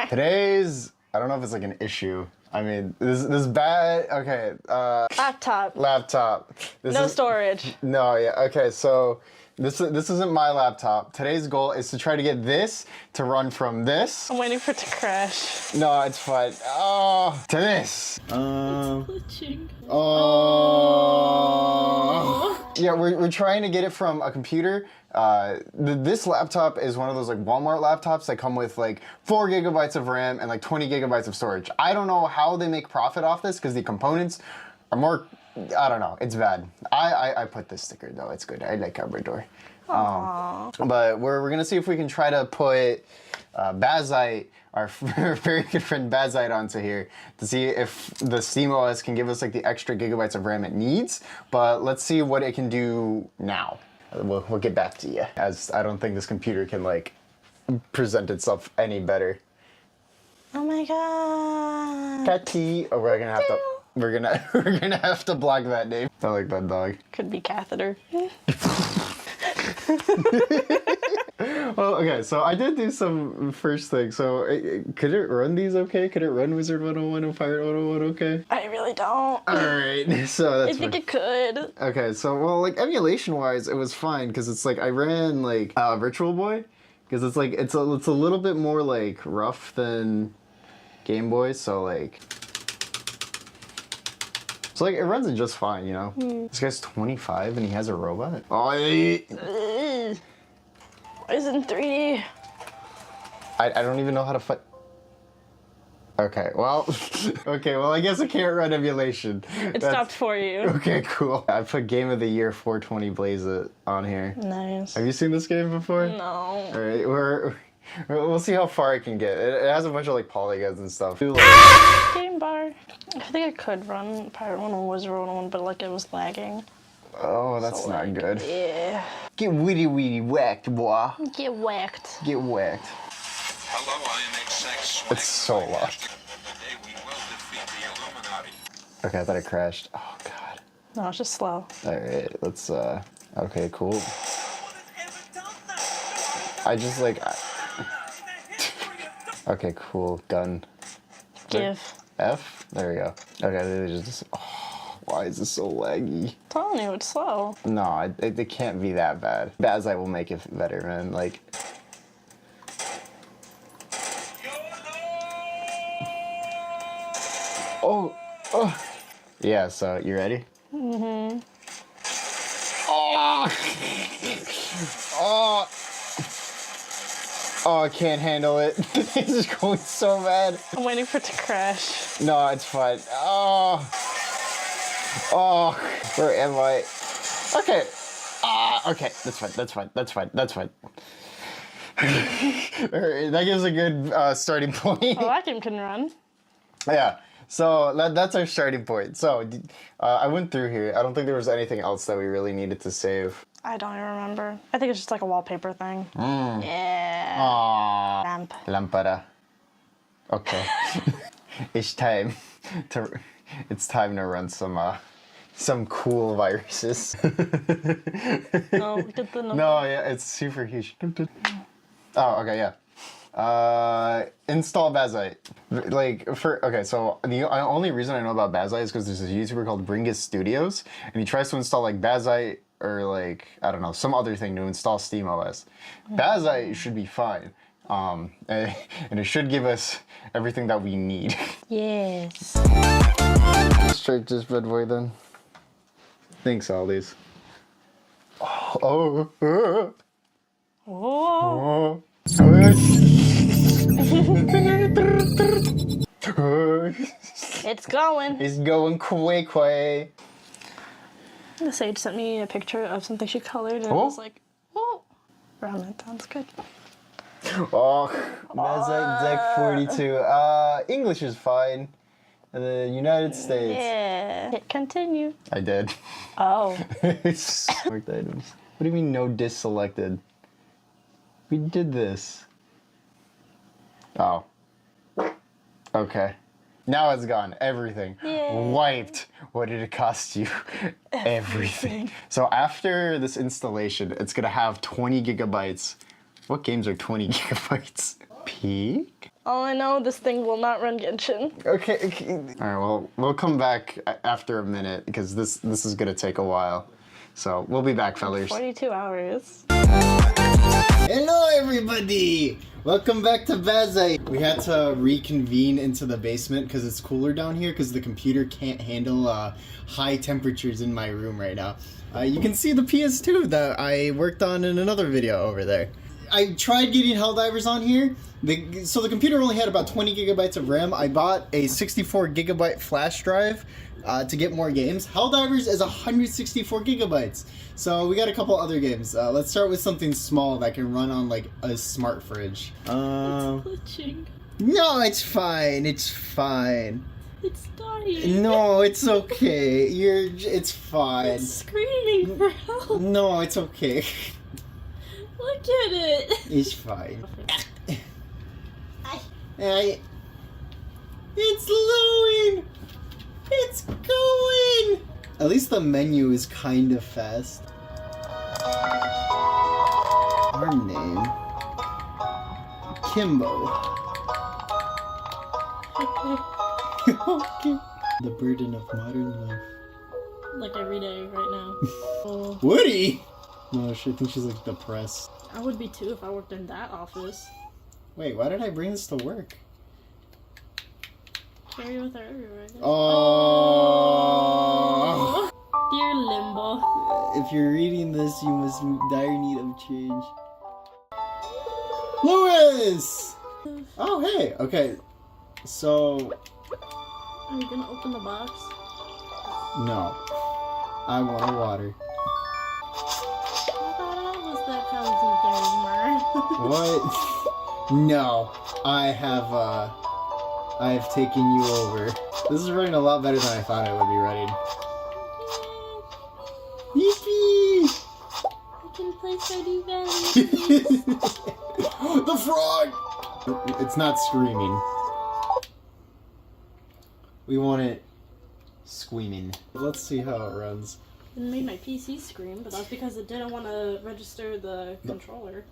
Today's, I don't know if it's like an issue. I mean, this bad, okay. Laptop. No storage. No, yeah, okay, so this isn't my laptop. Today's goal is to try to get this to run from this. I'm waiting for it to crash. No, it's fine. Oh, to this. It's glitching. Oh. Yeah, we're trying to get it from a computer. This laptop is one of those like Walmart laptops that come with like 4 gigabytes of RAM and like 20 gigabytes of storage. I don't know how they make profit off this because the components are more, I don't know, it's bad. I put this sticker though, it's good. I like Labrador. But we're gonna see if we can try to put bazzite, our very good friend bazzite, onto here to see if the SteamOS can give us like the extra gigabytes of RAM it needs. But let's see what it can do now. We'll get back to you, as I don't think this computer can like present itself any better. Oh my god. Catty. Oh, we're gonna have to block that name. I like that dog. Could be catheter. Well, okay, so I did do some first things. So could it run these okay? Could it run Wizard 101 and Pirate 101 okay? I really don't. Alright, so that's I think it could. Okay, so well, like emulation-wise, it was fine because it's like I ran like Virtual Boy because it's like it's a little bit more like rough than Game Boy, so like it runs it just fine, you know. This guy's 25 and he has a robot. Oh, It's in 3D. I don't even know how to fight. Okay, well, I guess I can't run emulation. It stopped for you. Okay, cool. I put Game of the Year 420 Blaze It on here. Nice. Have you seen this game before? No. All right, we'll see how far I can get. It has a bunch of like polygons and stuff. Game bar. I think I could run Pirate 101, Wizard 101, but like it was lagging. Oh, that's So, not like, good. Yeah. Get witty whacked, boy. Get whacked. Get whacked. Hello, I am XX. It's so loud. Today we will defeat the Illuminati. Okay, I thought it crashed. Oh god. No, it's just slow. All right, let's. Okay, cool. I just like. Okay, cool. Gun. Give. F? There we go. Okay, they just. Oh, why is this so laggy? I'm telling you, it's slow. No, it can't be that bad. Bazzite will make it better, man. Like. Oh. Yeah, so you ready? Mm-hmm. Oh! Oh, I can't handle it. This is going so bad. I'm waiting for it to crash. No, it's fine. Oh, where am I? Okay. Okay, that's fine. Alright, that gives a good starting point. Oh, that game can run. Yeah, so that's our starting point. So I went through here. I don't think there was anything else that we really needed to save. I don't even remember. I think it's just like a wallpaper thing. Yeah. Aww. Lamp. Lampada. Okay. It's time to run some cool viruses. No, get the number. No, yeah, it's super huge. Oh, okay, yeah. Install bazzite. So the only reason I know about bazzite is because there's this YouTuber called Bringus Studios, and he tries to install like bazzite or like, I don't know, some other thing to install SteamOS. Bazzite should be fine. And it should give us everything that we need. Yes. Straight just bad boy then. Thanks, Aldi's. Oh. It's going. It's going quay. The Sage sent me a picture of something she colored, and I was like, oh, brown, that sounds good. Oh, bazzite deck 42. English is fine. The United States. Yeah. Hit continue. I did. Oh. Marked items. What do you mean no disk selected? We did this. Oh. Okay. Now it's gone. Everything. Yay. Wiped. What did it cost you? Everything. So after this installation, it's gonna have 20 gigabytes. What games are 20 gigabytes? peek? All I know, this thing will not run Genshin. Okay. All right. Well, we'll come back after a minute because this is gonna take a while. So we'll be back, fellas. 42 hours. Hello, everybody. Welcome back to bazzite. We had to reconvene into the basement because it's cooler down here because the computer can't handle high temperatures in my room right now. You can see the PS2 that I worked on in another video over there. I tried getting Helldivers on here. So the computer only had about 20 gigabytes of RAM. I bought a 64 gigabyte flash drive to get more games. Helldivers is 164 gigabytes. So we got a couple other games. Let's start with something small that can run on like a smart fridge. It's glitching. No, it's fine. It's fine. It's dying. No, it's okay. It's fine. It's screaming for help. No, it's okay. Look at it. It's fine. Hey. It's loading. It's going. At least the menu is kind of fast. Our name. Kimbo. Okay. The burden of modern life. Like every day right now. Oh. Woody? No, I think she's like depressed. I would be too if I worked in that office. Wait, why did I bring this to work? Carry with her everywhere. Oh. Dear Limbo. If you're reading this, you must be in dire need of change. Louis! Oh, hey. Okay. So... Are you gonna open the box? No. I want a water. I thought I was the cozy gamer. What? No. I have taken you over. This is running a lot better than I thought it would be running. Yippee! I can play Stardew Valley. The frog! It's not screaming. We want it screaming. Let's see how it runs. It made my PC scream, but that's because it didn't want to register the controller.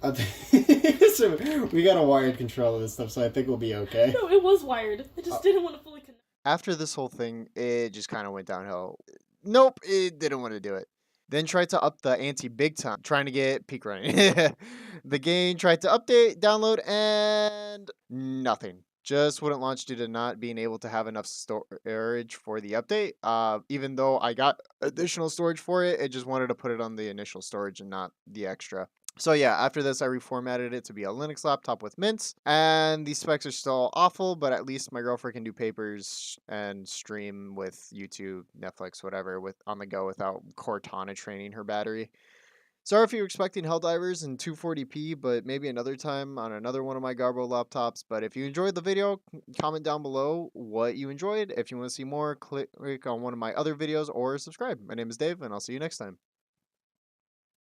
So we got a wired control of this stuff, so I think we'll be okay. No, it was wired. It just didn't want to fully connect. After this whole thing, it just kind of went downhill. Nope, it didn't want to do it. Then tried to up the ante big time, trying to get peak running. The game tried to update, download, and nothing. Just wouldn't launch due to not being able to have enough storage for the update. Even though I got additional storage for it, it just wanted to put it on the initial storage and not the extra. So yeah, after this, I reformatted it to be a Linux laptop with mints, and the specs are still awful, but at least my girlfriend can do papers and stream with YouTube, Netflix, whatever, on the go without Cortana training her battery. Sorry if you're expecting Helldivers in 240p, but maybe another time on another one of my Garbo laptops. But if you enjoyed the video, comment down below what you enjoyed. If you want to see more, click on one of my other videos or subscribe. My name is Dave, and I'll see you next time.